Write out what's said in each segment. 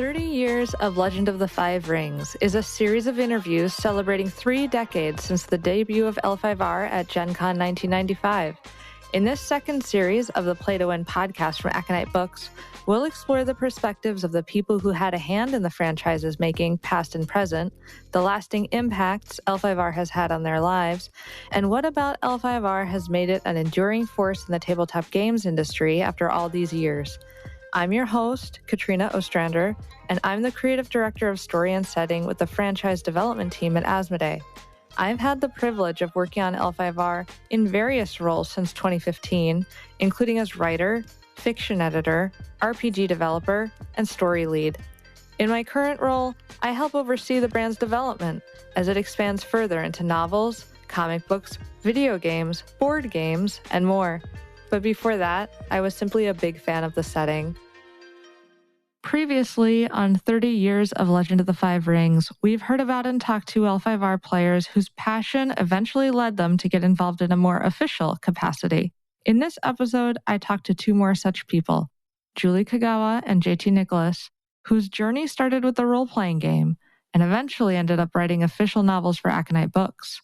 30 Years of Legend of the Five Rings is a series of interviews celebrating 3 decades since the debut of L5R at Gen Con 1995. In this second series of the Play to Win podcast from Aconyte Books, we'll explore the perspectives of the people who had a hand in the franchise's making, past and present, the lasting impacts L5R has had on their lives, and what about L5R has made it an enduring force in the tabletop games industry after all these years. I'm your host, Katrina Ostrander, and I'm the creative director of story and setting with the franchise development team at Asmodee. I've had the privilege of working on L5R in various roles since 2015, including as writer, fiction editor, RPG developer, and story lead. In my current role, I help oversee the brand's development as it expands further into novels, comic books, video games, board games, and more. But before that, I was simply a big fan of the setting. Previously, on 30 Years of Legend of the Five Rings, we've heard about and talked to L5R players whose passion eventually led them to get involved in a more official capacity. In this episode, I talked to 2 more such people, Julie Kagawa and JT Nicholas, whose journey started with a role-playing game and eventually ended up writing official novels for Aconyte Books.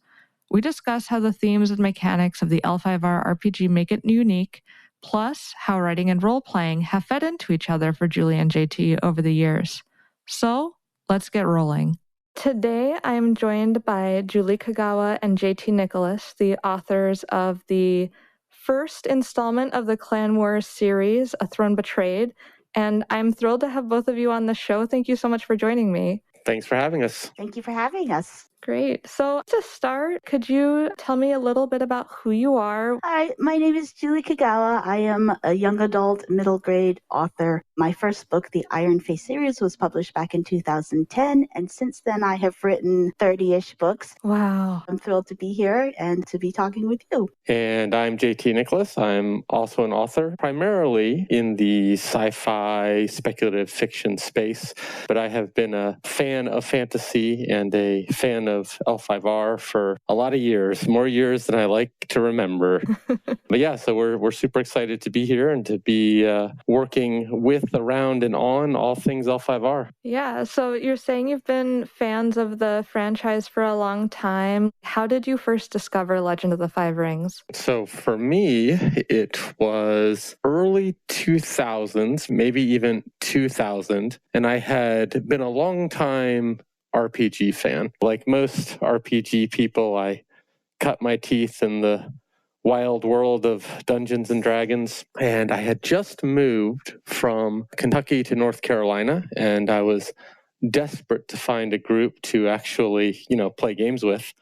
We discuss how the themes and mechanics of the L5R RPG make it unique, plus how writing and role-playing have fed into each other for Julie and JT over the years. So, let's get rolling. Today, I am joined by Julie Kagawa and JT Nicholas, the authors of the first installment of the Clan Wars series, A Throne Betrayed, and I'm thrilled to have both of you on the show. Thank you so much for joining me. Thanks for having us. Thank you for having us. Great. So to start, could you tell me a little bit about who you are? Hi, my name is Julie Kagawa. I am a young adult middle grade author. My first book, the Iron Face series, was published back in 2010. And since then, I have written 30-ish books. Wow. I'm thrilled to be here and to be talking with you. And I'm JT Nicholas. I'm also an author, primarily in the sci-fi speculative fiction space. But I have been a fan of fantasy and a fan of L5R for a lot of years, more years than I like to remember. But yeah, so we're super excited to be here and to be working with, around, and on all things L5R. Yeah, so you're saying you've been fans of the franchise for a long time. How did you first discover Legend of the Five Rings? So for me, it was early 2000s, maybe even 2000, and I had been a long time RPG fan. Like most RPG people, I cut my teeth in the wild world of Dungeons and Dragons, and I had just moved from Kentucky to North Carolina, and I was desperate to find a group to actually, play games with.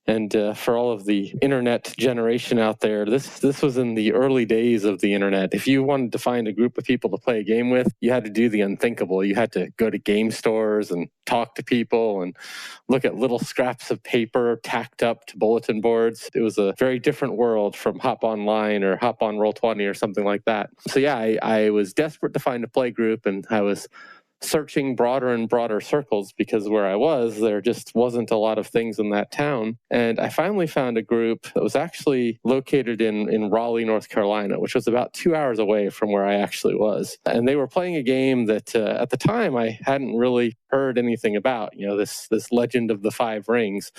And for all of the internet generation out there, this was in the early days of the internet. If you wanted to find a group of people to play a game with, you had to do the unthinkable. You had to go to game stores and talk to people and look at little scraps of paper tacked up to bulletin boards. It was a very different world from Hop Online or Hop on Roll20 or something like that. So yeah, I was desperate to find a play group, and I was searching broader and broader circles because where I was, there just wasn't a lot of things in that town. And I finally found a group that was actually located in Raleigh, North Carolina, which was about 2 hours away from where I actually was. And they were playing a game that at the time I hadn't really heard anything about, this Legend of the Five Rings.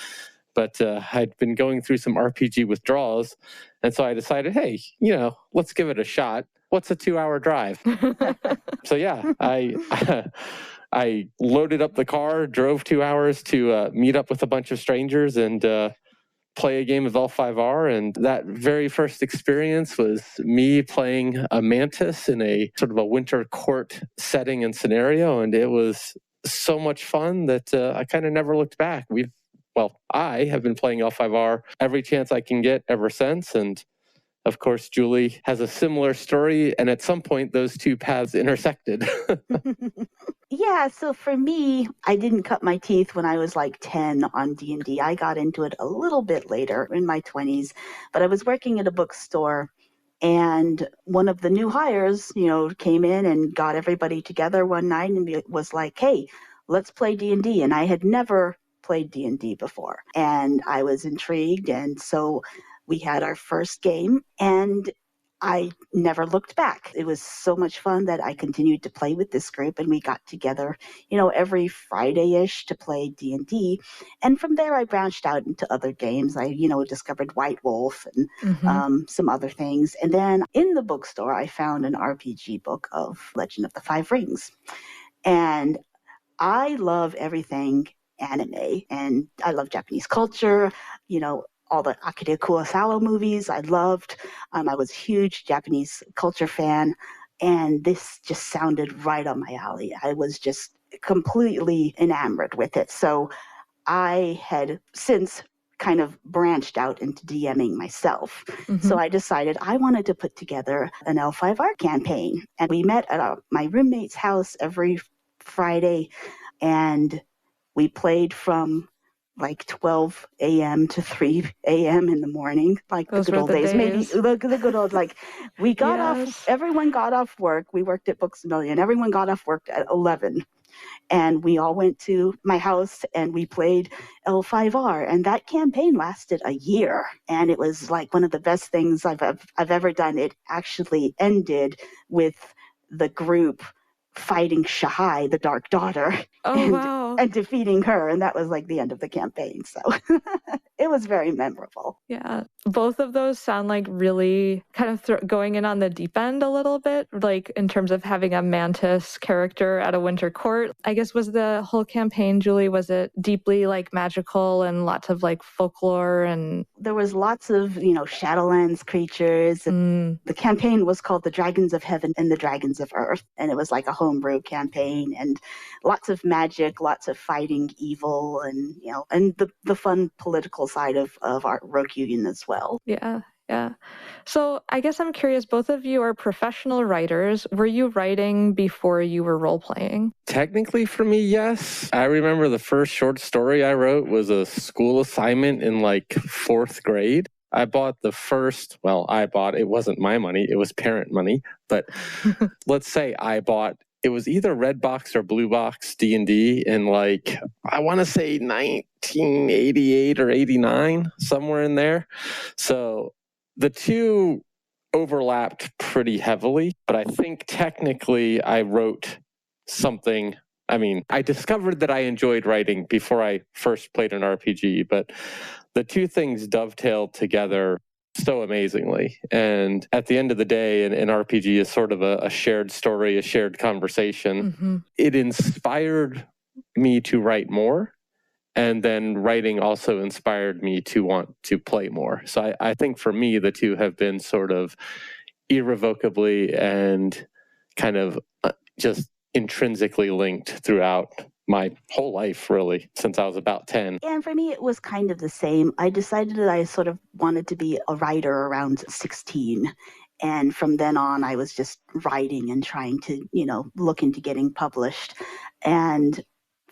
But I'd been going through some RPG withdrawals. And so I decided, hey, let's give it a shot. What's a 2-hour drive? So yeah, I loaded up the car, drove 2 hours to meet up with a bunch of strangers and play a game of L5R. And that very first experience was me playing a mantis in a sort of a winter court setting and scenario. And it was so much fun that I kind of never looked back. I have been playing L5R every chance I can get ever since. And of course, Julie has a similar story, and at some point, those two paths intersected. Yeah, so for me, I didn't cut my teeth when I was like 10 on D&D. I got into it a little bit later, in my 20s, but I was working at a bookstore, and one of the new hires, came in and got everybody together one night and was like, hey, let's play D&D. And I had never played D&D before, and I was intrigued, and so we had our first game, and I never looked back. It was so much fun that I continued to play with this group, and we got together, every Friday-ish to play D&D. And from there, I branched out into other games. I, discovered White Wolf and some other things. And then in the bookstore, I found an RPG book of Legend of the Five Rings. And I love everything anime, and I love Japanese culture, all the Akira Kurosawa movies I loved. I was a huge Japanese culture fan, and this just sounded right on my alley. I was just completely enamored with it. So I had since kind of branched out into DMing myself. So I decided I wanted to put together an L5R campaign. And we met at my roommate's house every Friday, and we played from like 12 a.m. to 3 a.m. in the morning, like Those the good were old the days. Maybe days. the good old, like we got off, everyone got off work. We worked at Books A Million. Everyone got off work at 11. And we all went to my house and we played L5R. And that campaign lasted a year. And it was like one of the best things I've ever done. It actually ended with the group fighting Shahai, the Dark Daughter, and defeating her. And that was like the end of the campaign. So it was very memorable. Yeah. Both of those sound like really kind of going in on the deep end a little bit, like in terms of having a mantis character at a winter court. I guess was the whole campaign, Julie, was it deeply like magical and lots of like folklore? And there was lots of, Shadowlands creatures. The campaign was called The Dragons of Heaven and the Dragons of Earth. And it was like a homebrew campaign, and lots of magic, lots of fighting evil, and, and the fun political side of our Rokugan as well. Yeah. So I guess I'm curious, both of you are professional writers. Were you writing before you were role-playing? Technically for me, yes. I remember the first short story I wrote was a school assignment in like 4th grade. I bought the first, it wasn't my money, it was parent money, but let's say it was either red box or blue box D&D in like, I want to say 1988 or 89, somewhere in there. So the two overlapped pretty heavily, but I think technically I wrote something. I mean, I discovered that I enjoyed writing before I first played an RPG, but the two things dovetailed together so amazingly. And at the end of the day, an RPG is sort of a shared story, a shared conversation. It inspired me to write more. And then writing also inspired me to want to play more. So I think for me, the two have been sort of irrevocably and kind of just intrinsically linked throughout my whole life, really, since I was about 10. And for me, it was kind of the same. I decided that I sort of wanted to be a writer around 16. And from then on, I was just writing and trying to, look into getting published. And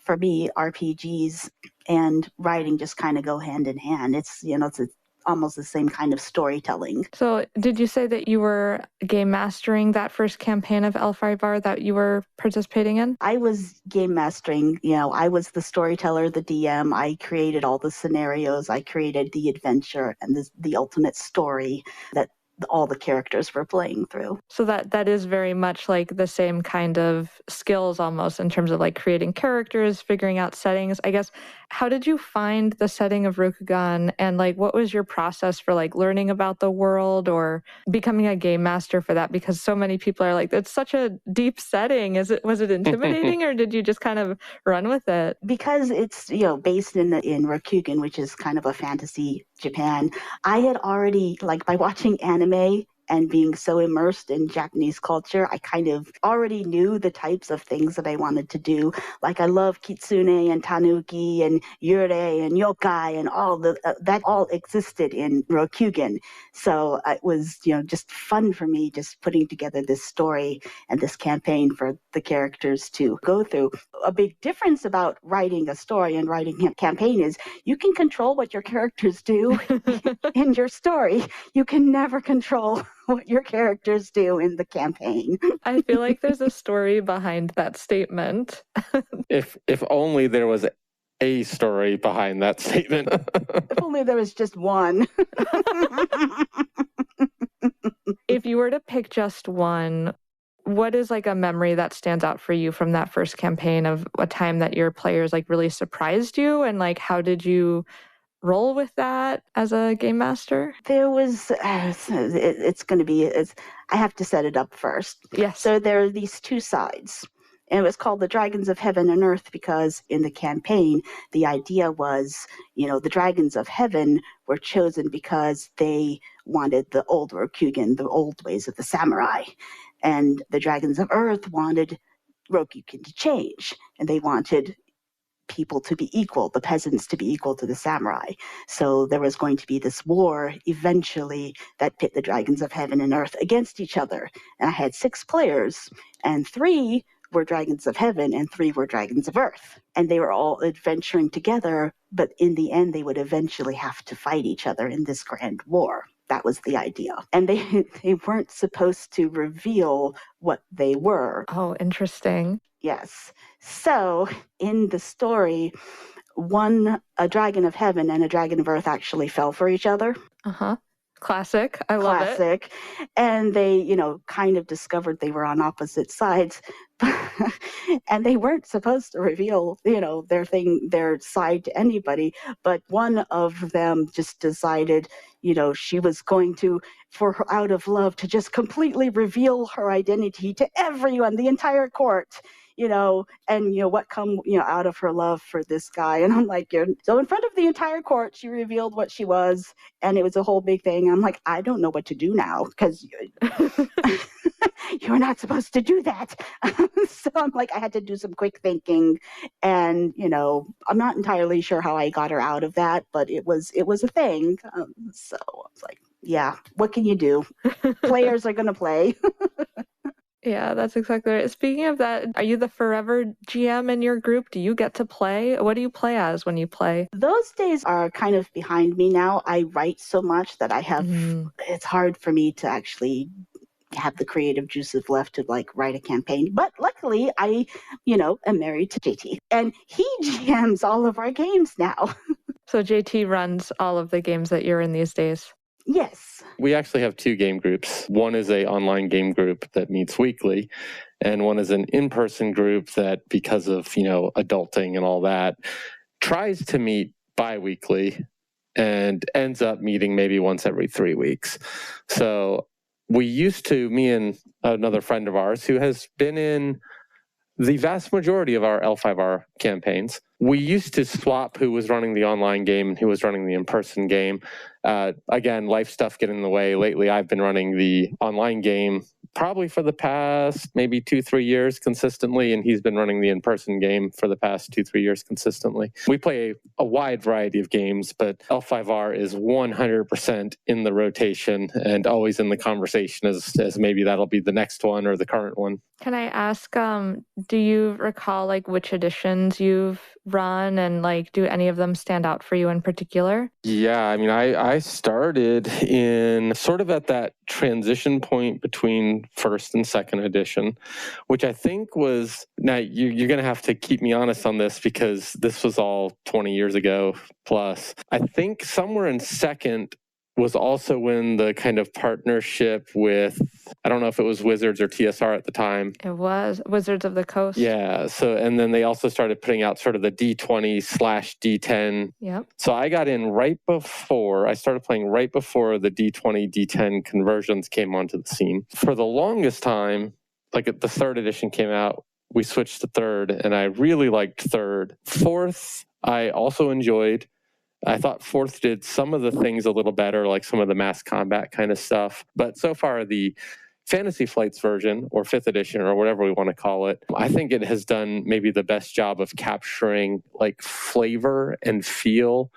for me, RPGs and writing just kind of go hand in hand. It's, it's almost the same kind of storytelling. So did you say that you were game mastering that first campaign of L5R that you were participating in? I was game mastering. I was the storyteller, the DM. I created all the scenarios. I created the adventure and the ultimate story that all the characters were playing through. So that is very much like the same kind of skills almost in terms of like creating characters, figuring out settings. I guess, how did you find the setting of Rokugan, and like what was your process for like learning about the world or becoming a game master for that? Because so many people are like, it's such a deep setting. Was it intimidating or did you just kind of run with it? Because it's, based in Rokugan, which is kind of a fantasy Japan, I had already, like, by watching anime and being so immersed in Japanese culture, I kind of already knew the types of things that I wanted to do. Like, I love kitsune and tanuki and yurei and yokai and all that all existed in Rokugan. So it was, just fun for me just putting together this story and this campaign for the characters to go through. A big difference about writing a story and writing a campaign is you can control what your characters do in your story. You can never control what your characters do in the campaign. I feel like there's a story behind that statement. If only there was a story behind that statement. If only there was just one. If you were to pick just one, what is like a memory that stands out for you from that first campaign of a time that your players like really surprised you, and like how did you roll with that as a game master? There was, it's going to be, I have to set it up first. Yes. So there are these two sides. And it was called the Dragons of Heaven and Earth because in the campaign, the idea was, the Dragons of Heaven were chosen because they wanted the old Rokugan, the old ways of the samurai. And the Dragons of Earth wanted Rokugan to change. And they wanted people to be equal, the peasants to be equal to the samurai. So there was going to be this war eventually that pit the Dragons of Heaven and Earth against each other. And I had 6 players, and 3 were Dragons of Heaven and 3 were Dragons of Earth. And they were all adventuring together, but in the end, they would eventually have to fight each other in this grand war. That was the idea. And they weren't supposed to reveal what they were. Oh, interesting. Yes. So in the story, a dragon of heaven and a dragon of earth actually fell for each other. Uh-huh. Classic. I love it. Classic. And they, kind of discovered they were on opposite sides. And they weren't supposed to reveal, their side to anybody. But one of them just decided, she was going to, out of love, to just completely reveal her identity to everyone, the entire court. What come, out of her love for this guy. And I'm like, so in front of the entire court, she revealed what she was, and it was a whole big thing. I'm like, I don't know what to do now, because you're not supposed to do that. So I'm like, I had to do some quick thinking, and, I'm not entirely sure how I got her out of that, but it was a thing. So I was like, yeah, what can you do? Players are going to play. Yeah, that's exactly right. Speaking of that, are you the forever GM in your group? Do you get to play? What do you play as when you play? Those days are kind of behind me now. I write so much that I have, it's hard for me to actually have the creative juices left to write a campaign. But luckily I, am married to JT, and he GMs all of our games now. So JT runs all of the games that you're in these days? Yes. We actually have 2 game groups. One is an online game group that meets weekly, and one is an in-person group that, because of, adulting and all that, tries to meet bi-weekly and ends up meeting maybe once every 3 weeks. So we used to, me and another friend of ours who has been in the vast majority of our L5R campaigns, we used to swap who was running the online game and who was running the in-person game. Again, life stuff getting in the way. Lately, I've been running the online game probably for the past maybe 2-3 years consistently, and he's been running the in-person game for the past 2-3 years consistently. We play a wide variety of games, but L5R is 100% in the rotation and always in the conversation as maybe that'll be the next one or the current one. Can I ask, do you recall which editions you've run, and do any of them stand out for you in particular? Yeah, I mean, I started in sort of at that transition point between first and second edition, which I think was, now you're going to have to keep me honest on this because this was all 20 years ago plus. I think somewhere in second was also when the kind of partnership with, I don't know if it was Wizards or TSR at the time. It was Wizards of the Coast. Yeah. So, and then they also started putting out sort of the D20/D10. Yep. So I got in I started playing right before the D20, D10 conversions came onto the scene. For the longest time, the 3rd edition came out, we switched to 3rd, and I really liked 3rd. 4th, I also enjoyed. I thought 4th did some of the things a little better, like some of the mass combat kind of stuff. But so far, the Fantasy Flights version, or 5th edition, or whatever we want to call it, I think it has done maybe the best job of capturing flavor and feel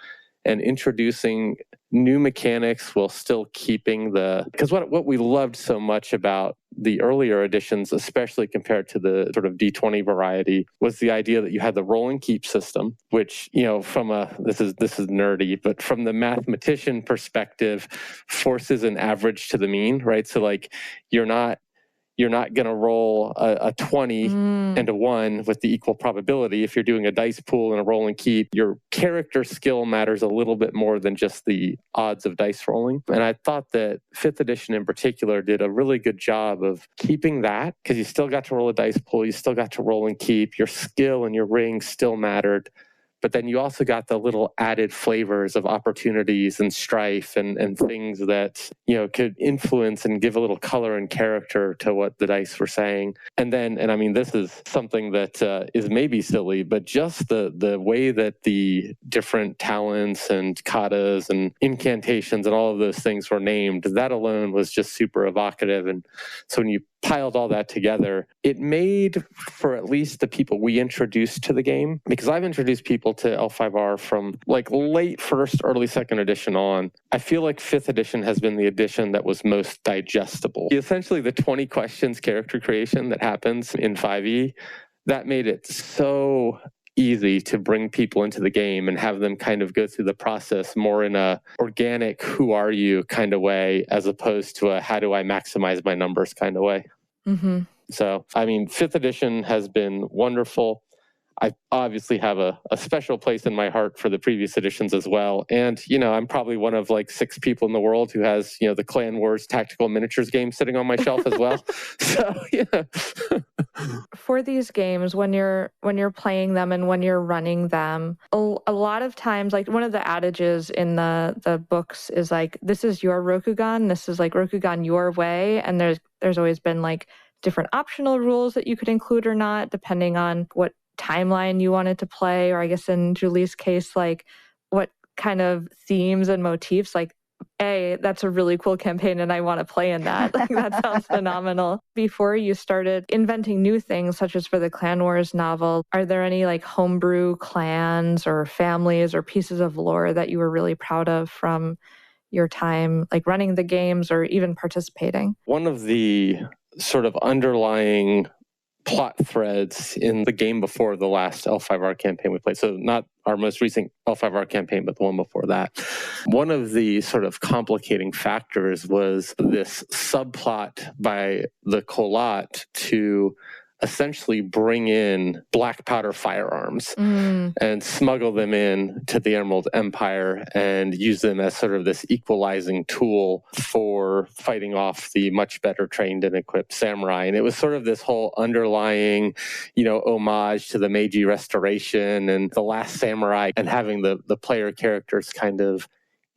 and introducing new mechanics while still keeping because what we loved so much about the earlier editions, especially compared to the sort of D20 variety, was the idea that you had the roll and keep system, which, from this is nerdy, but from the mathematician perspective, forces an average to the mean, right? So you're not you're not going to roll a 20 and a 1 with the equal probability. If you're doing a dice pool and a roll and keep, your character skill matters a little bit more than just the odds of dice rolling. And I thought that 5th edition in particular did a really good job of keeping that, because you still got to roll a dice pool, you still got to roll and keep, your skill and your ring still mattered. But then you also got the little added flavors of opportunities and strife and things that, could influence and give a little color and character to what the dice were saying. And I mean, this is something that is maybe silly, but just the way that the different talents and katas and incantations and all of those things were named, that alone was just super evocative. And so when you piled all that together, it made, for at least the people we introduced to the game, because I've introduced people to L5R from like late 1st, early 2nd edition on. I feel like 5th edition has been the edition that was most digestible. Essentially, the 20 questions character creation that happens in 5e, that made it so easy to bring people into the game and have them kind of go through the process more in a organic, who are you kind of way, as opposed to a how do I maximize my numbers kind of way. Mm-hmm. So, I mean, 5th edition has been wonderful. I obviously have a special place in my heart for the previous editions as well. And, I'm probably one of like 6 people in the world who has, the Clan Wars tactical miniatures game sitting on my shelf as well. So, yeah. For these games, when you're playing them and when you're running them, a lot of times, like one of the adages in the books is like, this is your Rokugan, this is like Rokugan your way. And there's always been like different optional rules that you could include or not, depending on what timeline you wanted to play, or I guess in Julie's case, like what kind of themes and motifs, like, that's a really cool campaign and I want to play in that. Like, that sounds phenomenal. Before you started inventing new things, such as for the Clan Wars novel, are there any like homebrew clans or families or pieces of lore that you were really proud of from your time, like running the games or even participating? One of the sort of underlying plot threads in the game before the last L5R campaign we played, so not our most recent L5R campaign, but the one before that. One of the sort of complicating factors was this subplot by the Kolat to essentially bring in black powder firearms and smuggle them in to the Emerald Empire and use them as sort of this equalizing tool for fighting off the much better trained and equipped samurai. And it was sort of this whole underlying, homage to the Meiji Restoration and the Last Samurai, and having the player characters kind of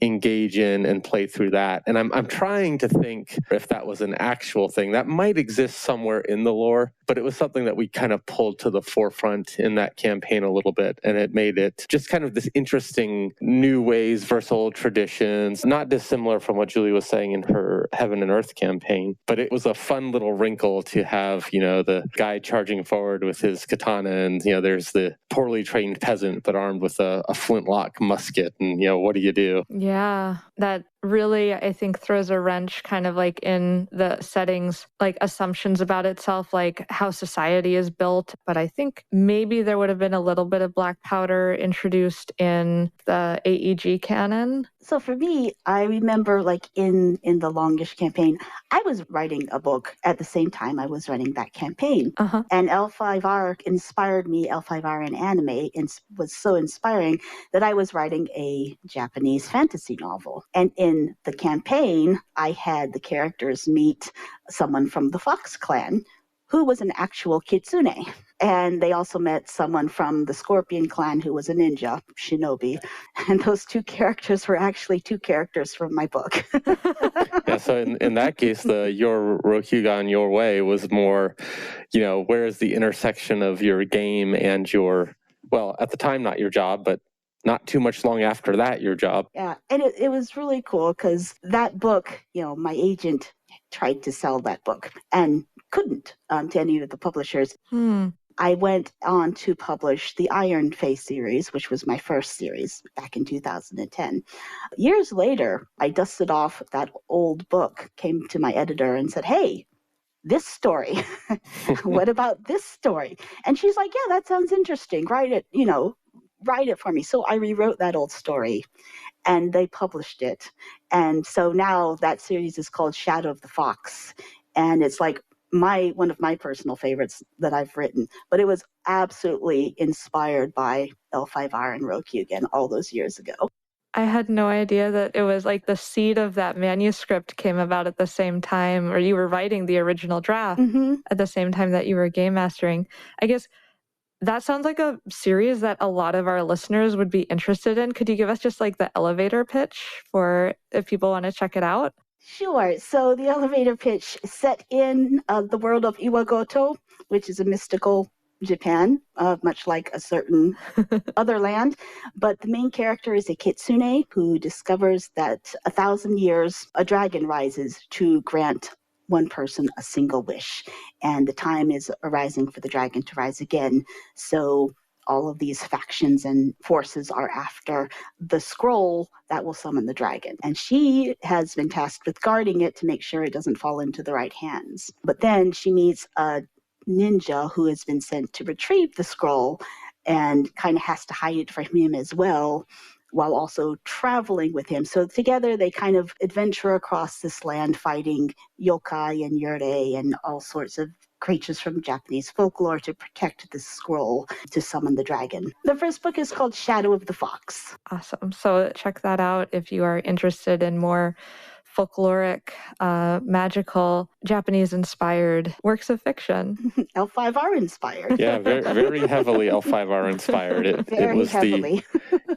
engage in and play through that. And I'm trying to think if that was an actual thing that might exist somewhere in the lore, but it was something that we kind of pulled to the forefront in that campaign a little bit. And it made it just kind of this interesting new ways versus old traditions, not dissimilar from what Julie was saying in her Heaven and Earth campaign, but it was a fun little wrinkle to have, the guy charging forward with his katana, and, there's the poorly trained peasant, but armed with a flintlock musket. And, what do you do? Yeah, that really, I think, throws a wrench kind of like in the settings, like assumptions about itself, like how society is built. But I think maybe there would have been a little bit of black powder introduced in the AEG canon. So for me, I remember like in the Longish campaign, I was writing a book at the same time I was running that campaign. And L5R inspired me. L5R in anime was so inspiring that I was writing a Japanese fantasy novel. And in the campaign, I had the characters meet someone from the Fox clan who was an actual kitsune. And they also met someone from the Scorpion clan who was a ninja, shinobi. And those 2 characters were actually 2 characters from my book. Yeah, so in that case, your Rokugan your way was more, where is the intersection of your game and your, well, at the time, not your job, but not too much long after that, your job. Yeah, and it was really cool because that book, my agent tried to sell that book and couldn't to any of the publishers. I went on to publish the Iron Face series, which was my first series back in 2010. Years later, I dusted off that old book, came to my editor and said, hey, this story, what about this story? And she's like, yeah, that sounds interesting. Write it for me. So I rewrote that old story and they published it. And so now that series is called Shadow of the Fox. And it's like one of my personal favorites that I've written, but it was absolutely inspired by L5R and Rokugan all those years ago. I had no idea that it was like the seed of that manuscript came about at the same time, or you were writing the original draft at the same time that you were game mastering. I guess that sounds like a series that a lot of our listeners would be interested in. Could you give us just like the elevator pitch for if people want to check it out? Sure. So the elevator pitch is set in the world of Iwagoto, which is a mystical Japan, much like a certain other land. But the main character is a kitsune who discovers that 1,000 years a dragon rises to grant one person a single wish. And the time is arising for the dragon to rise again. So all of these factions and forces are after the scroll that will summon the dragon. And she has been tasked with guarding it to make sure it doesn't fall into the right hands. But then she meets a ninja who has been sent to retrieve the scroll and kind of has to hide it from him as well, while also traveling with him. So together they kind of adventure across this land fighting yokai and yurei and all sorts of creatures from Japanese folklore to protect this scroll to summon the dragon. The first book is called Shadow of the Fox. Awesome. So check that out if you are interested in more folkloric, magical, Japanese-inspired works of fiction. L5R inspired. Yeah, very, very heavily L5R inspired.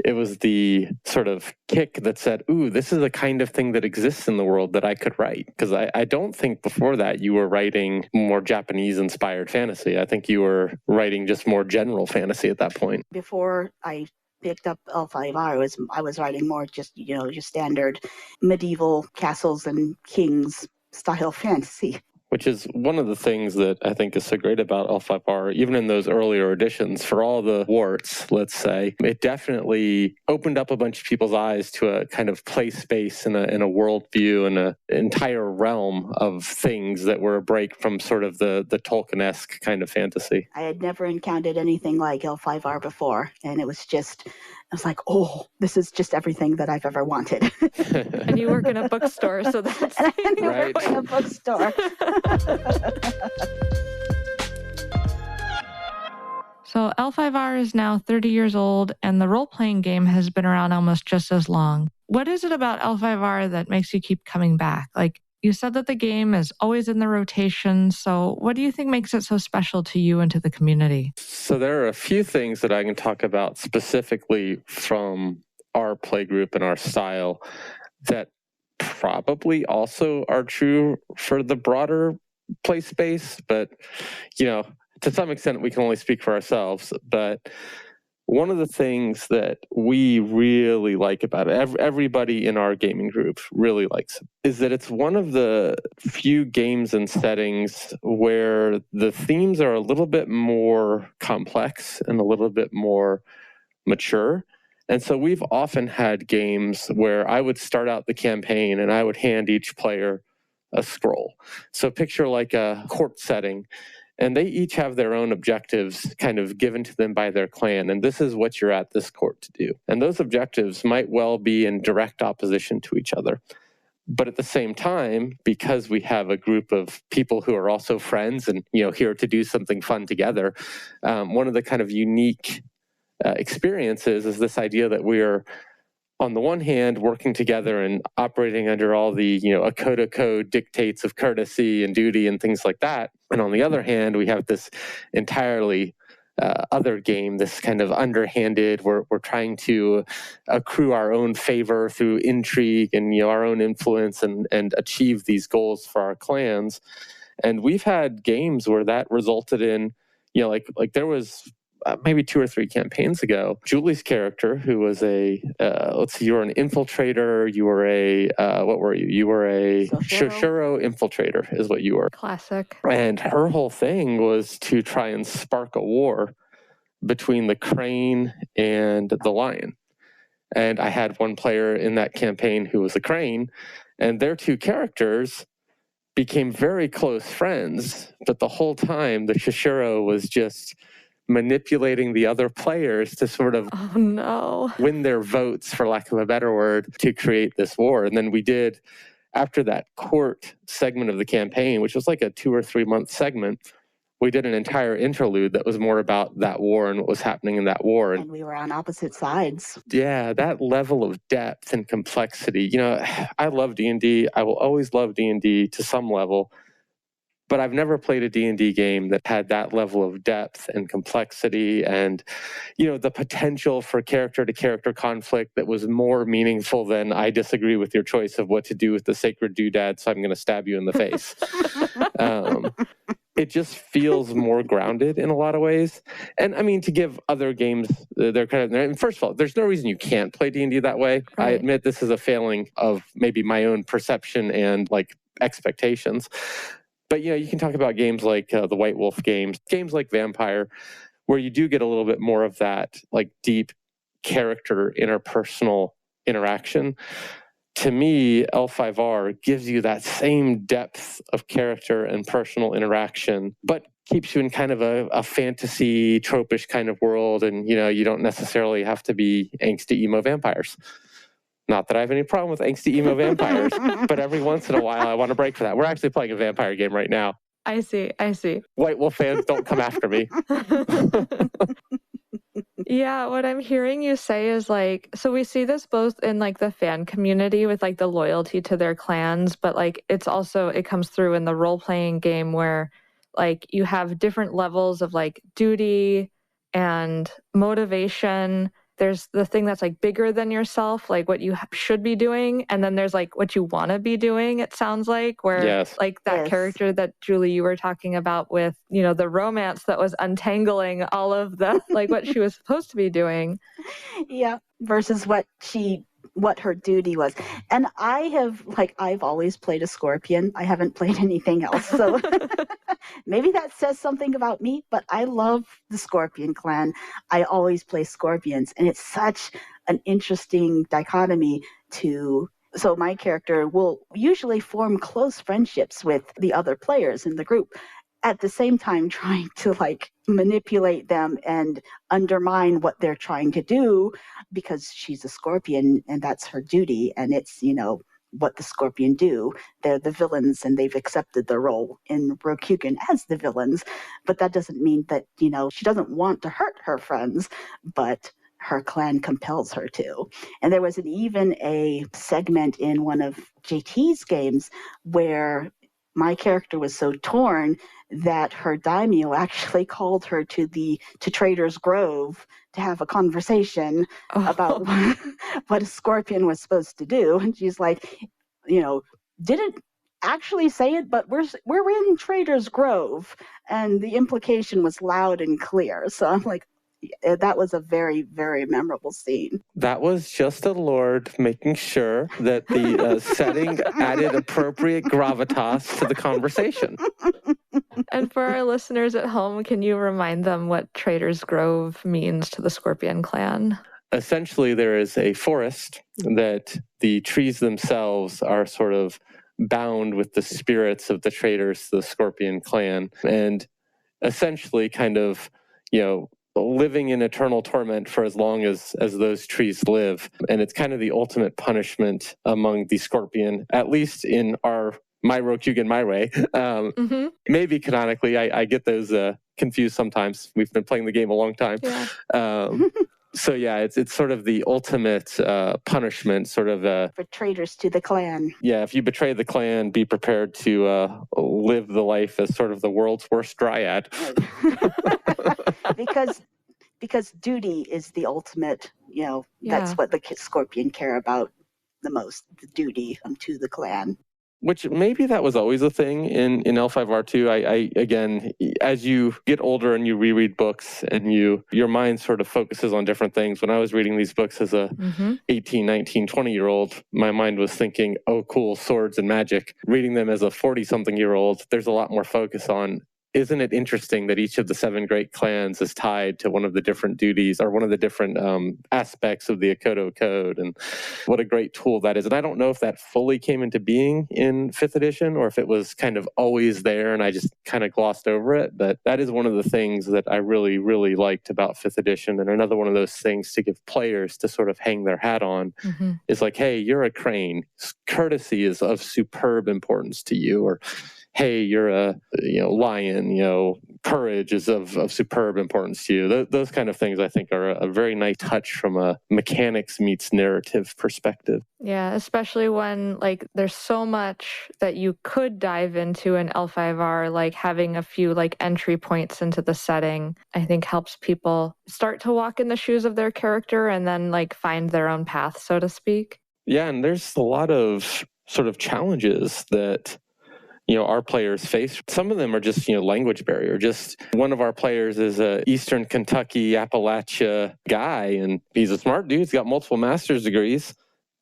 It was the sort of kick that said, ooh, this is the kind of thing that exists in the world that I could write. Because I don't think before that you were writing more Japanese-inspired fantasy. I think you were writing just more general fantasy at that point. Before I picked up L5R, I was writing more just your standard medieval castles and kings style fantasy. Which is one of the things that I think is so great about L5R, even in those earlier editions, for all the warts, let's say, it definitely opened up a bunch of people's eyes to a kind of play space and a worldview and an entire realm of things that were a break from sort of the Tolkien-esque kind of fantasy. I had never encountered anything like L5R before, and I was like, oh, this is just everything that I've ever wanted. And you work in a bookstore, so that's right. Work in a bookstore. So L5R is now 30 years old, and the role-playing game has been around almost just as long. What is it about L5R that makes you keep coming back? Like, you said that the game is always in the rotation, so what do you think makes it so special to you and to the community? So there are a few things that I can talk about specifically from our playgroup and our style that probably also are true for the broader play space, but to some extent we can only speak for ourselves. But one of the things that we really like about it, everybody in our gaming group really likes it, is that it's one of the few games and settings where the themes are a little bit more complex and a little bit more mature. And so we've often had games where I would start out the campaign and I would hand each player a scroll. So picture like a court setting, and they each have their own objectives kind of given to them by their clan. And this is what you're at this court to do. And those objectives might well be in direct opposition to each other. But at the same time, because we have a group of people who are also friends and here to do something fun together, one of the kind of unique experiences is this idea that we're, on the one hand, working together and operating under all the, Aconyte code dictates of courtesy and duty and things like that. And on the other hand, we have this entirely other game, this kind of underhanded, we're trying to accrue our own favor through intrigue and our own influence and achieve these goals for our clans. And we've had games where that resulted in, like there was maybe 2 or 3 campaigns ago, Julie's character, who was you were an infiltrator, you were what were you? You were a Shoshiro infiltrator is what you were. Classic. And her whole thing was to try and spark a war between the crane and the lion. And I had one player in that campaign who was a crane, and their 2 characters became very close friends, but the whole time the Shoshiro was just manipulating the other players to sort of win their votes, for lack of a better word, to create this war. And then we did after that court segment of the campaign, which was like a 2 or 3 month segment, we did an entire interlude that was more about that war and what was happening in that war. And we were on opposite sides. Yeah, that level of depth and complexity. I love D&D. I will always love D&D to some level, but I've never played a D&D game that had that level of depth and complexity and, the potential for character-to-character conflict that was more meaningful than I disagree with your choice of what to do with the sacred doodad, so I'm going to stab you in the face. It just feels more grounded in a lot of ways. And I mean, to give other games their credit, and first of all, there's no reason you can't play D&D that way. Right. I admit this is a failing of maybe my own perception and like expectations. But you can talk about games like the White Wolf games like Vampire, where you do get a little bit more of that like deep character interpersonal interaction. To me, L5R gives you that same depth of character and personal interaction, but keeps you in kind of a fantasy, tropish kind of world. And, you don't necessarily have to be angsty emo vampires. Not that I have any problem with angsty emo vampires, but every once in a while I want to break for that. We're actually playing a vampire game right now. I see. White Wolf fans, don't come after me. Yeah, what I'm hearing you say is like, so we see this both in like the fan community with like the loyalty to their clans, but like it comes through in the role-playing game where like you have different levels of like duty and motivation. There's the thing that's like bigger than yourself, like what you should be doing. And then there's like what you want to be doing, it sounds like, where like that character that Julie, you were talking about with, the romance that was untangling all of the, like what she was supposed to be doing. Yeah. Versus what her duty was. And I've always played a scorpion. I haven't played anything else. So maybe that says something about me, but I love the Scorpion clan. I always play scorpions, and it's such an interesting dichotomy so my character will usually form close friendships with the other players in the group, at the same time trying to like manipulate them and undermine what they're trying to do, because she's a scorpion and that's her duty, and it's what the scorpion do. They're the villains and they've accepted their role in Rokugan as the villains, but that doesn't mean that she doesn't want to hurt her friends, but her clan compels her to. And there was even a segment in one of JT's games where my character was so torn that her daimyo actually called her to Trader's Grove to have a conversation about what a scorpion was supposed to do. And she's like, didn't actually say it, but we're in Trader's Grove. And the implication was loud and clear. So I'm like, that was a very, very memorable scene. That was just a Lord making sure that the setting added appropriate gravitas to the conversation. And for our listeners at home, can you remind them what Trader's Grove means to the Scorpion clan? Essentially, there is a forest that the trees themselves are sort of bound with the spirits of the traders, the Scorpion clan, and essentially kind of, living in eternal torment for as long as those trees live. And it's kind of the ultimate punishment among the Scorpion, at least in my Rokugan, my way. Maybe canonically, I get those confused sometimes. We've been playing the game a long time. Yeah. So yeah, it's sort of the ultimate punishment, sort of for traitors to the clan. Yeah, if you betray the clan, be prepared to live the life as sort of the world's worst dryad. because duty is the ultimate. That's what the Scorpion care about the most: the duty to the clan. Which maybe that was always a thing in L5R2. I again, as you get older and you reread books and your mind sort of focuses on different things. When I was reading these books as a 18, 19, 20-year-old, my mind was thinking, oh, cool, swords and magic. Reading them as a 40-something-year-old, there's a lot more focus on isn't it interesting that each of the 7 great clans is tied to one of the different duties or one of the different aspects of the Aconyte Code, and what a great tool that is. And I don't know if that fully came into being in 5th edition or if it was kind of always there and I just kind of glossed over it, but that is one of the things that I really, really liked about 5th edition, and another one of those things to give players to sort of hang their hat on is like, hey, you're a crane. Courtesy is of superb importance to you, or hey, you're a lion, courage is of superb importance to you. Those kind of things I think are a very nice touch from a mechanics meets narrative perspective. Yeah, especially when like there's so much that you could dive into in L5R, like having a few like entry points into the setting, I think helps people start to walk in the shoes of their character and then like find their own path, so to speak. Yeah, and there's a lot of sort of challenges that our players face. Some of them are just, language barrier. Just one of our players is a Eastern Kentucky, Appalachia guy, and he's a smart dude. He's got multiple master's degrees.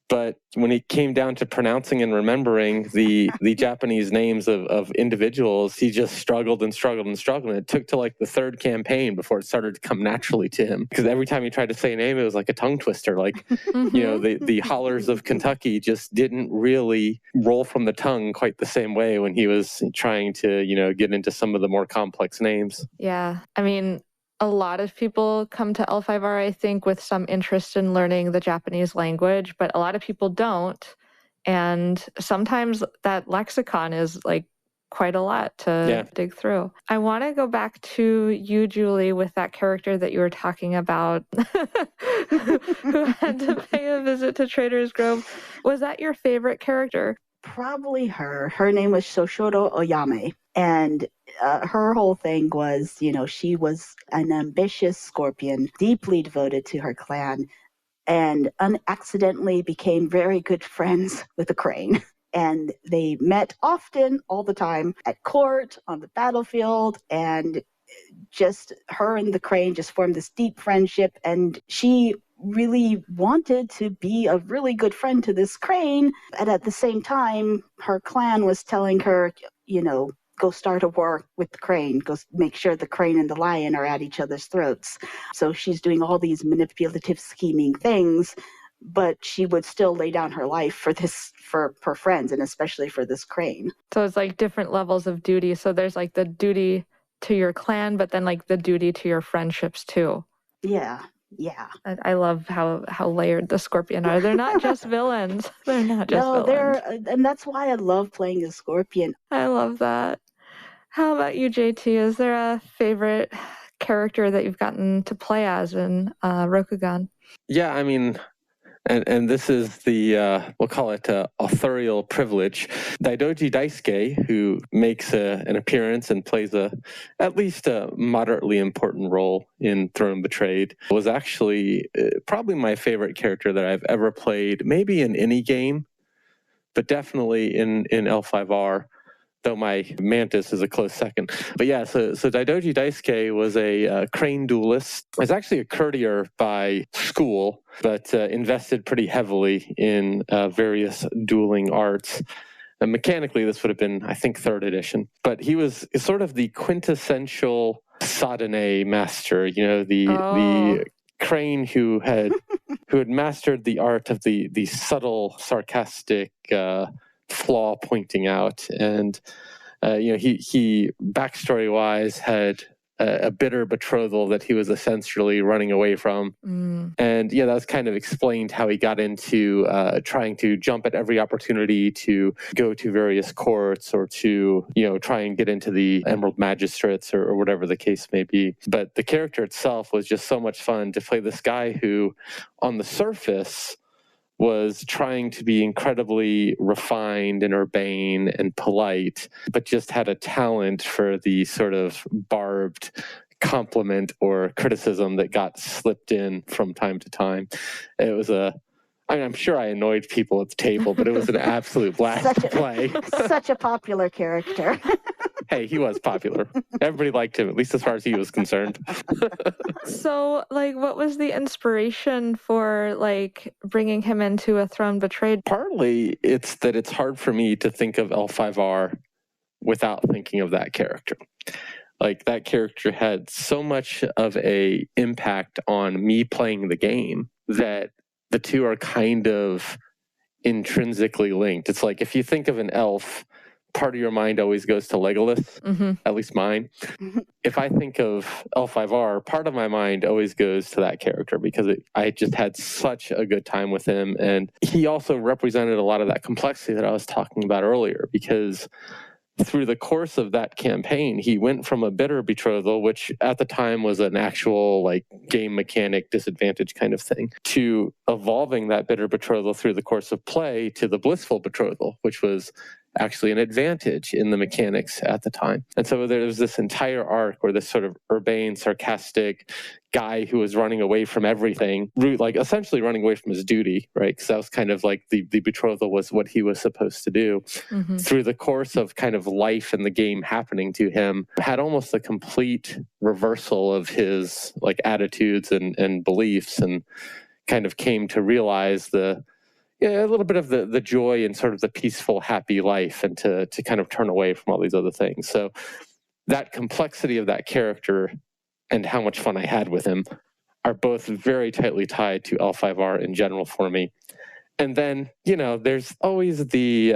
But when it came down to pronouncing and remembering the Japanese names of individuals, he just struggled and struggled and struggled. And it took to like the 3rd campaign before it started to come naturally to him. Because every time he tried to say a name, it was like a tongue twister. Like, the hollers of Kentucky just didn't really roll from the tongue quite the same way when he was trying to, get into some of the more complex names. Yeah. I mean, a lot of people come to L5R, I think, with some interest in learning the Japanese language, but a lot of people don't. And sometimes that lexicon is like quite a lot to dig through. I want to go back to you, Julie, with that character that you were talking about who had to pay a visit to Trader's Grove. Was that your favorite character? Probably her. Her name was Shoshoro Oyame. And her whole thing was, she was an ambitious scorpion, deeply devoted to her clan, and unaccidentally became very good friends with a crane. And they met often, all the time, at court, on the battlefield, and just her and the crane just formed this deep friendship. And she really wanted to be a really good friend to this crane. And at the same time, her clan was telling her, go start a war with the crane. Go make sure the crane and the lion are at each other's throats. So she's doing all these manipulative, scheming things, but she would still lay down her life for her friends, and especially for this crane. So it's like different levels of duty. So there's like the duty to your clan, but then like the duty to your friendships too. Yeah. I love how layered the Scorpion are. They're not just villains. They're not just villains. And that's why I love playing a Scorpion. I love that. How about you, JT? Is there a favorite character that you've gotten to play as in Rokugan? Yeah, I mean, and this is the, we'll call it authorial privilege. Daidoji Daisuke, who makes an appearance and plays at least a moderately important role in Throne Betrayed, was actually probably my favorite character that I've ever played, maybe in any game, but definitely in L5R. Though my Mantis is a close second. But yeah, so Daidoji Daisuke was a crane duelist. He was actually a courtier by school, but invested pretty heavily in various dueling arts. And mechanically, this would have been, I think, 3rd edition. But he was sort of the quintessential Sadane master, the crane who had mastered the art of the subtle, sarcastic flaw pointing out, and he backstory wise had a bitter betrothal that he was essentially running away from, and that was kind of explained how he got into trying to jump at every opportunity to go to various courts or to try and get into the Emerald Magistrates or whatever the case may be. But the character itself was just so much fun to play. This guy who on the surface was trying to be incredibly refined and urbane and polite, but just had a talent for the sort of barbed compliment or criticism that got slipped in from time to time. It was I'm sure I annoyed people at the table, but it was an absolute blast to play. Such a popular character. Hey, he was popular. Everybody liked him, at least as far as he was concerned. So, what was the inspiration for, bringing him into a Throne Betrayed? Partly, it's hard for me to think of L5R without thinking of that character. Like, that character had so much of a impact on me playing the game that the two are kind of intrinsically linked. It's like, if you think of an elf, part of your mind always goes to Legolas, at least mine. If I think of L5R, part of my mind always goes to that character because I just had such a good time with him. And he also represented a lot of that complexity that I was talking about earlier, because through the course of that campaign, he went from a bitter betrothal, which at the time was an actual like game mechanic disadvantage kind of thing, to evolving that bitter betrothal through the course of play to the blissful betrothal, which was actually an advantage in the mechanics at the time. And so there was this entire arc where this sort of urbane, sarcastic guy who was running away from everything, like essentially running away from his duty, right? Because that was kind of like the betrothal was what he was supposed to do. Through the course of kind of life and the game happening to him, had almost a complete reversal of his like attitudes and beliefs, and kind of came to realize a little bit of the joy and sort of the peaceful, happy life, and to kind of turn away from all these other things. So that complexity of that character and how much fun I had with him are both very tightly tied to L5R in general for me. And then, there's always the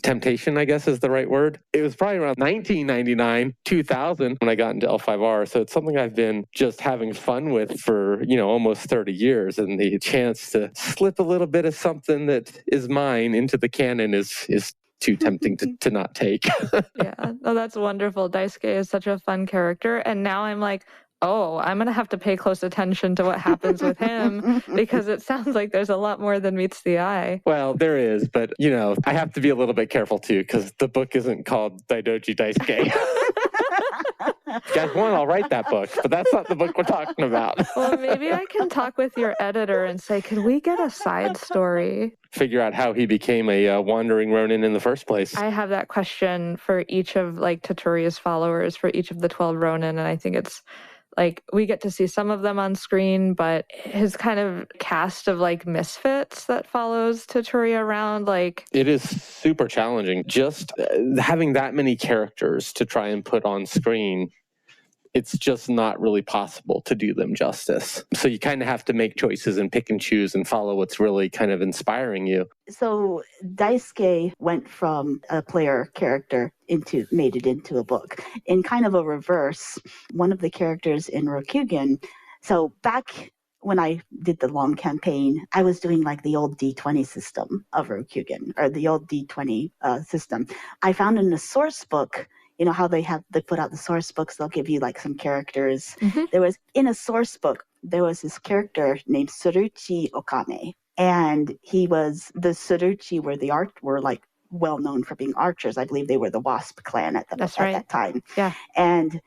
temptation, I guess is the right word. It was probably around 1999, 2000 when I got into L5R. So it's something I've been just having fun with for, almost 30 years. And the chance to slip a little bit of something that is mine into the canon is too tempting to not take. Yeah, no, that's wonderful. Daisuke is such a fun character. And now I'm like, oh, I'm going to have to pay close attention to what happens with him, because it sounds like there's a lot more than meets the eye. Well, there is, but, I have to be a little bit careful, too, because the book isn't called Daidoji Daisuke. If you guys want, I'll write that book, but that's not the book we're talking about. Well, maybe I can talk with your editor and say, can we get a side story? Figure out how he became a wandering Ronin in the first place. I have that question for each of, Toturi's followers, for each of the 12 Ronin, and I think it's we get to see some of them on screen, but his kind of cast of misfits that follows Toturi around, it is super challenging. Just having that many characters to try and put on screen, it's just not really possible to do them justice. So you kind of have to make choices and pick and choose and follow what's really kind of inspiring you. So Daisuke went from a player character made it into a book. In kind of a reverse, one of the characters in Rokugan, so back when I did the long campaign, I was doing the old D20 system of Rokugan, or the old D20 system. I found in the source book, how they put out the source books, they'll give you some characters. There was, in a source book, there was this character named Suruchi Okame. And he was, the Suruchi were well known for being archers. I believe they were the Wasp clan at that time. Yeah. And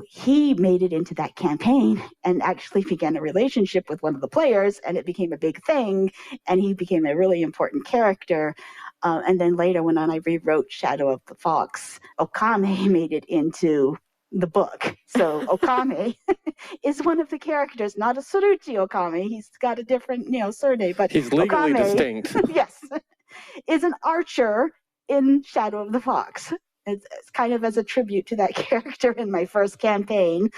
he made it into that campaign and actually began a relationship with one of the players, and it became a big thing, and he became a really important character. And then later, when I rewrote Shadow of the Fox, Okame made it into the book. So Okame is one of the characters, not a Suruchi Okame. He's got a different, surname, but he's legally Okame, distinct. Yes, is an archer in Shadow of the Fox. It's kind of as a tribute to that character in my first campaign.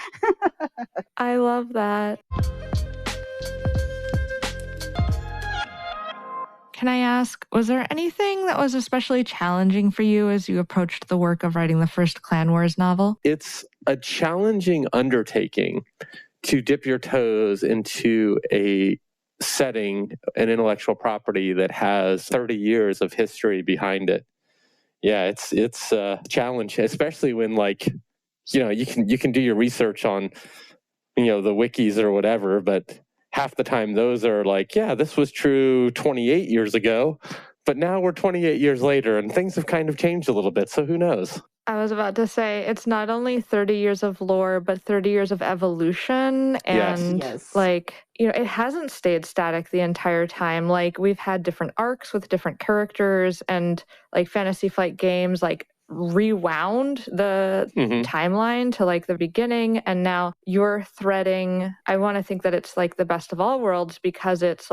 I love that. Can I ask, was there anything that was especially challenging for you as you approached the work of writing the first Clan Wars novel? It's a challenging undertaking to dip your toes into a setting, an intellectual property that has 30 years of history behind it. Yeah, it's a challenge, especially when you can do your research on the wikis or whatever, but half the time those are this was true 28 years ago, but now we're 28 years later and things have kind of changed a little bit, so who knows? I was about to say, it's not only 30 years of lore, but 30 years of evolution. And yes. It hasn't stayed static the entire time. We've had different arcs with different characters, and Fantasy Flight Games, rewound the timeline to the beginning, and now you're threading, I want to think that it's the best of all worlds, because it's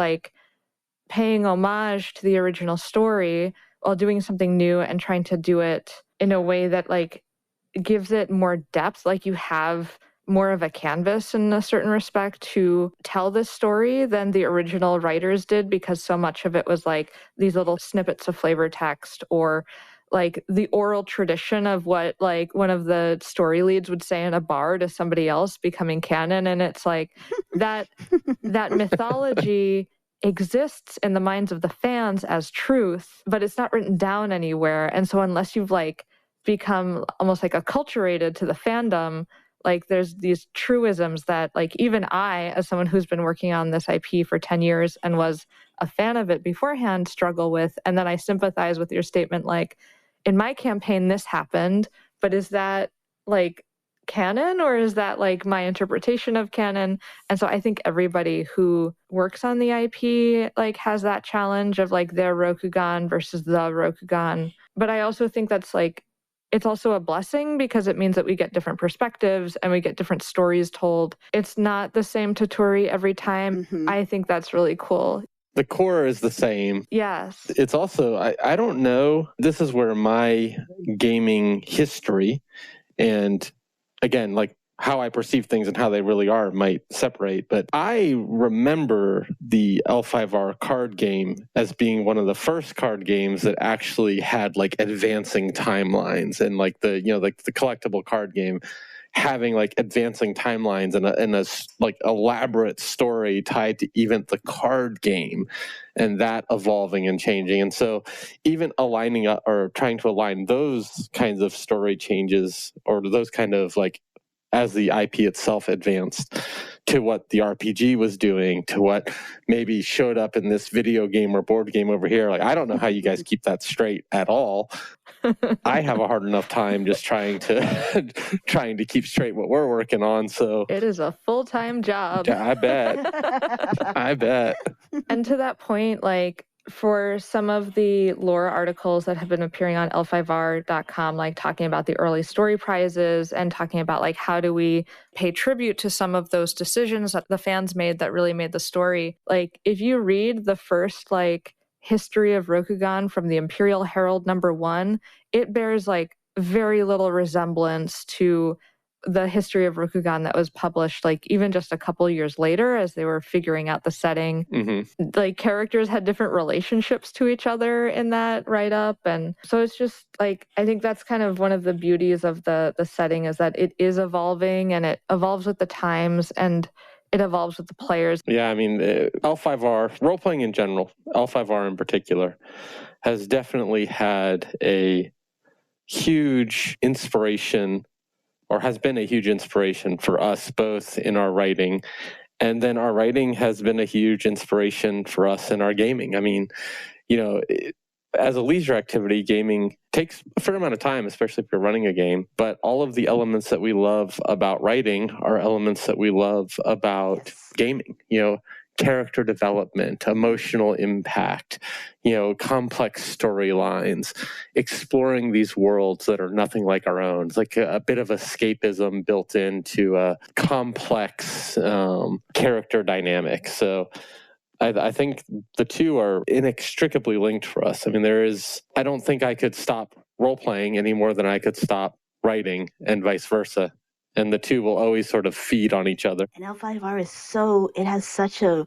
paying homage to the original story while doing something new and trying to do it in a way that gives it more depth. Like you have more of a canvas in a certain respect to tell this story than the original writers did, because so much of it was like these little snippets of flavor text or like the oral tradition of what like one of the story leads would say in a bar to somebody else becoming canon. And it's like that mythology exists in the minds of the fans as truth, but it's not written down anywhere. And so unless you've like become almost like acculturated to the fandom, like there's these truisms that like even I, as someone who's been working on this IP for 10 years and was a fan of it beforehand, struggle with. And then I sympathize with your statement, like in my campaign, this happened, but is that like canon or is that like my interpretation of canon? And so I think everybody who works on the IP like has that challenge of like their Rokugan versus the Rokugan. But I also think that's like, it's also a blessing because it means that we get different perspectives and we get different stories told. It's not the same tutori every time. Mm-hmm. I think that's really cool. The core is the same. Yes. It's also, I don't know, this is where my gaming history and again, like how I perceive things and how they really are might separate. But I remember the L5R card game as being one of the first card games that actually had like advancing timelines, and like the, you know, like the collectible card game having like advancing timelines and a like elaborate story tied to even the card game, and that evolving and changing. And so even aligning up or trying to align those kinds of story changes or those kind of like as the IP itself advanced to what the RPG was doing, to what maybe showed up in this video game or board game over here. Like, I don't know how you guys keep that straight at all. I have a hard enough time just trying to keep straight what we're working on. So it is a full-time job. I bet. I bet. And to that point, like for some of the lore articles that have been appearing on L5R.com, like talking about the early story prizes and talking about like how do we pay tribute to some of those decisions that the fans made that really made the story. Like if you read the first like history of Rokugan from the Imperial Herald #1, it bears like very little resemblance to the history of Rokugan that was published like even just a couple years later as they were figuring out the setting. Mm-hmm. Like characters had different relationships to each other in that write-up. And so it's just like, I think that's kind of one of the beauties of the setting is that it is evolving and it evolves with the times and it evolves with the players. Yeah, I mean, L5R, role-playing in general, L5R in particular, has definitely had a huge inspiration, or has been a huge inspiration for us both in our writing, and then our writing has been a huge inspiration for us in our gaming. I mean, you know, as a leisure activity, gaming takes a fair amount of time, especially if you're running a game, but all of the elements that we love about writing are elements that we love about gaming, you know, character development, emotional impact, you know, complex storylines, exploring these worlds that are nothing like our own. It's like a bit of escapism built into a complex character dynamic. So I think the two are inextricably linked for us. I mean, I don't think I could stop role-playing any more than I could stop writing, and vice versa. And the two will always sort of feed on each other. And L5R it has such a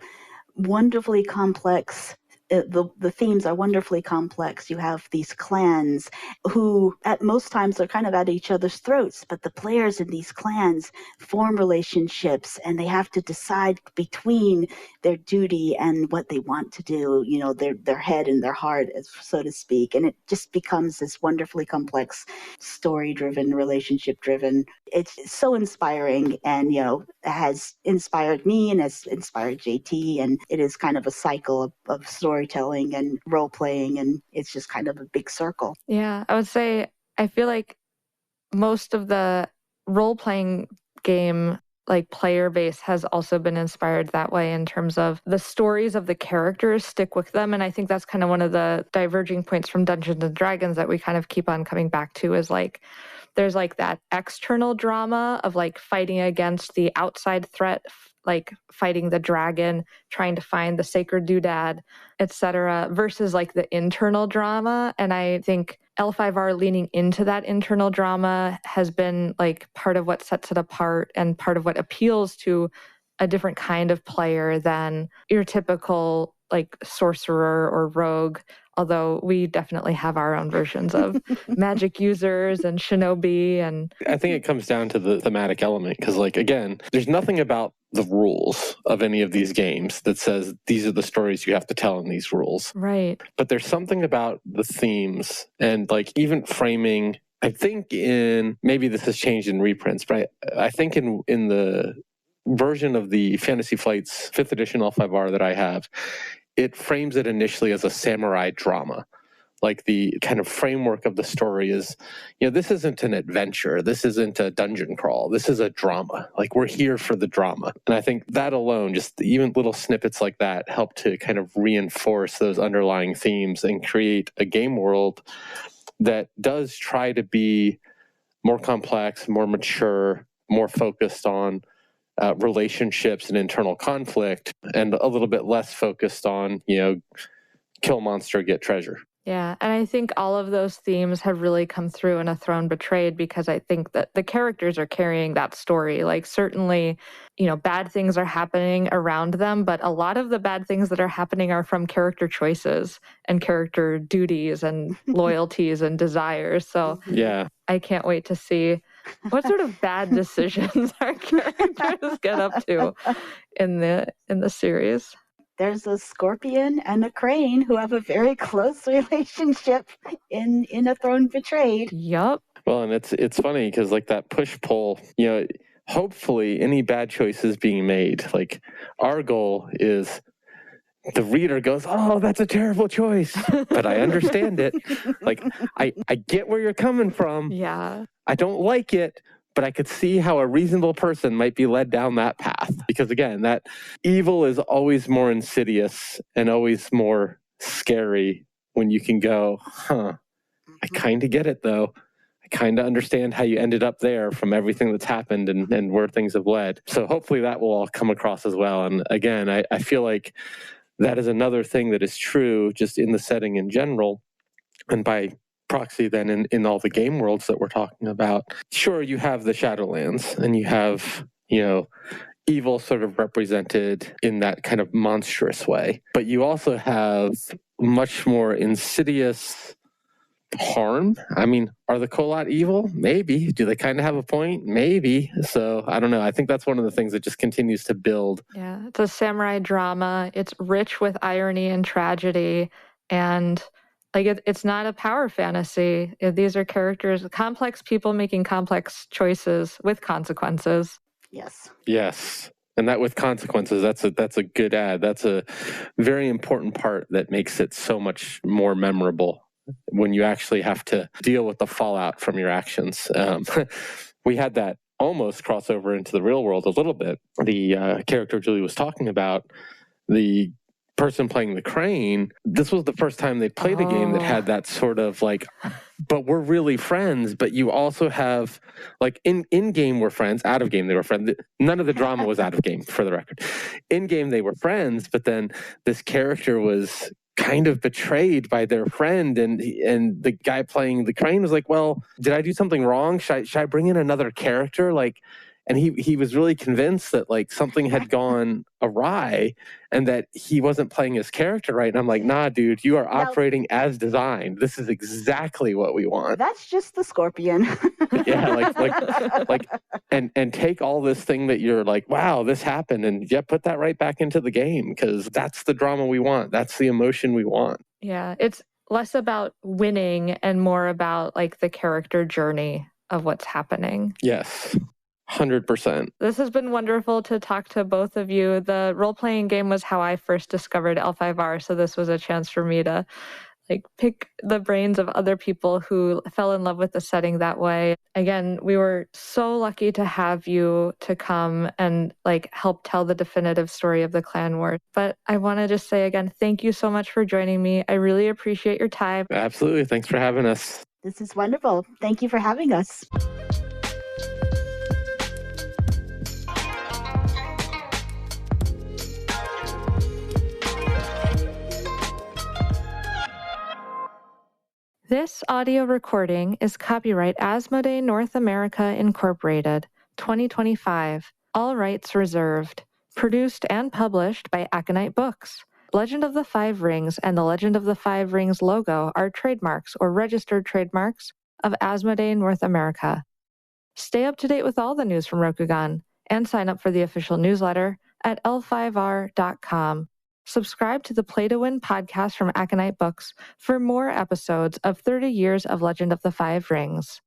wonderfully complex, the themes are wonderfully complex. You have these clans who at most times are kind of at each other's throats, but the players in these clans form relationships and they have to decide between their duty and what they want to do, you know, their head and their heart, so to speak. And it just becomes this wonderfully complex, story-driven, relationship-driven. It's so inspiring and, you know, has inspired me and has inspired JT. And it is kind of a cycle of storytelling and role-playing, and it's just kind of a big circle. Yeah, I would say I feel like most of the role-playing game like player base has also been inspired that way in terms of the stories of the characters stick with them. And I think that's kind of one of the diverging points from Dungeons and Dragons that we kind of keep on coming back to is like there's like that external drama of like fighting against the outside threat, like fighting the dragon, trying to find the sacred doodad, etc., versus like the internal drama. And I think L5R leaning into that internal drama has been like part of what sets it apart and part of what appeals to a different kind of player than your typical like sorcerer or rogue, although we definitely have our own versions of magic users and shinobi. And I think it comes down to the thematic element because, like, again, there's nothing about the rules of any of these games that says these are the stories you have to tell in these rules. Right. But there's something about the themes and like even framing. I think maybe this has changed in reprints, but I think in the version of the Fantasy Flights 5th edition L5R that I have, it frames it initially as a samurai drama. Like the kind of framework of the story is, this isn't an adventure. This isn't a dungeon crawl. This is a drama. Like we're here for the drama. And I think that alone, just even little snippets like that help to kind of reinforce those underlying themes and create a game world that does try to be more complex, more mature, more focused on relationships and internal conflict, and a little bit less focused on, kill monster, get treasure. Yeah, and I think all of those themes have really come through in A Throne Betrayed because I think that the characters are carrying that story. Like certainly, bad things are happening around them, but a lot of the bad things that are happening are from character choices and character duties and loyalties and desires. So yeah, I can't wait to see what sort of bad decisions our characters get up to in the series. There's a scorpion and a crane who have a very close relationship in A Throne Betrayed. Yup. Well, and it's funny because like that push-pull, hopefully any bad choices being made, like our goal is the reader goes, oh, that's a terrible choice, but I understand it. Like, I get where you're coming from. Yeah. I don't like it, but I could see how a reasonable person might be led down that path. Because again, that evil is always more insidious and always more scary when you can go, I kind of get it though. I kind of understand how you ended up there from everything that's happened and where things have led. So hopefully that will all come across as well. And again, I feel like that is another thing that is true just in the setting in general. And by proxy then in all the game worlds that we're talking about. Sure, you have the Shadowlands and you have, evil sort of represented in that kind of monstrous way. But you also have much more insidious harm. I mean, are the Kolat evil? Maybe. Do they kind of have a point? Maybe. So I don't know. I think that's one of the things that just continues to build. Yeah, it's a samurai drama. It's rich with irony and tragedy. And like it's not a power fantasy. These are characters, complex people making complex choices with consequences. Yes. Yes. And that with consequences, that's a good add. That's a very important part that makes it so much more memorable when you actually have to deal with the fallout from your actions. We had that almost crossover into the real world a little bit. The character Julie was talking about, the person playing the crane, this was the first time they played a game that had that sort of like, but we're really friends, but you also have like in game we're friends, out of game they were friends. None of the drama was out of game, for the record. In game they were friends, but then this character was kind of betrayed by their friend, and the guy playing the crane was like, well, did I do something wrong? Should I bring in another character? Like, and he was really convinced that like something had gone awry and that he wasn't playing his character right. And I'm like, nah, dude, you are operating as designed. This is exactly what we want. That's just the scorpion. Yeah, like and take all this thing that you're like, wow, this happened, and put that right back into the game, because that's the drama we want. That's the emotion we want. Yeah, it's less about winning and more about like the character journey of what's happening. Yes. 100%. This has been wonderful to talk to both of you. The role-playing game was how I first discovered L5R, so this was a chance for me to like pick the brains of other people who fell in love with the setting that way. Again, we were so lucky to have you to come and like help tell the definitive story of the clan war. But I want to just say again, thank you so much for joining me. I really appreciate your time. Absolutely. Thanks for having us. This is wonderful. Thank you for having us. This audio recording is copyright Asmodee North America Incorporated, 2025. All rights reserved. Produced and published by Aconyte Books. Legend of the Five Rings and the Legend of the Five Rings logo are trademarks or registered trademarks of Asmodee North America. Stay up to date with all the news from Rokugan and sign up for the official newsletter at L5R.com. Subscribe to the Play to Win podcast from Aconyte Books for more episodes of 30 Years of Legend of the Five Rings.